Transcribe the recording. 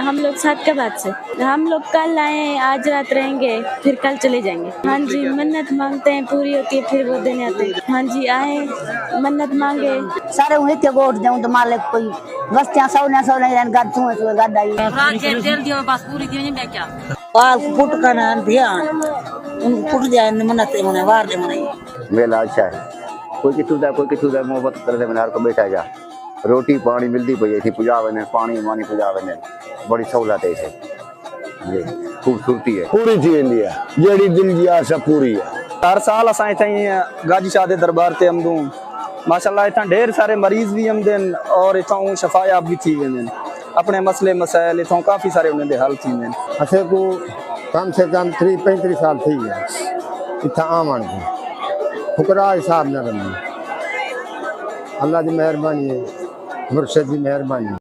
हम लोग सादकाबाद से। हम लोग कल आए, आज रात रहेंगे, फिर कल चले जाएंगे। हाँ जी, मन्नत मांगते हैं, पूरी होती है, फिर वो देने आते हैं। हाँ जी, आए मन्नत मांगे सारे उन्हें के वोट दें तो मालिक कोई बस्तियां सौने गद तू है गद आई तेल दियो बस पूरी दियो नहीं क्या पाल फुट का ना ध्यान उन फुट जाए मन्नत होने वार दे मने मेला अच्छा है। कोई की सुविधा मोहब्बत कर दे मनार को बैठा जा रोटी पानी मिलती पई थी पूजा वने पानी वानी पूजा वने बड़ी सहूलत है इसे ये खूबसूरती है पूरी थी वेंदी है जेड़ी दिल जी आशा पूरी है। हर साल असां इथां गाजी शाह दे दरबार ते आमदूं माशाअल्लाह इथां ढेर सारे मरीज भी आमदन और इथां शफायाब भी थी वेंदन अपने मसले मसाइल इथां काफी सारे उन्हें दे हल थींदन। असे को कम से कम 35 साल थी गया इतना आवन को फुकरा हिसाब न रही। अल्लाह की मेहरबानी है, मुर्शिद की मेहरबानी।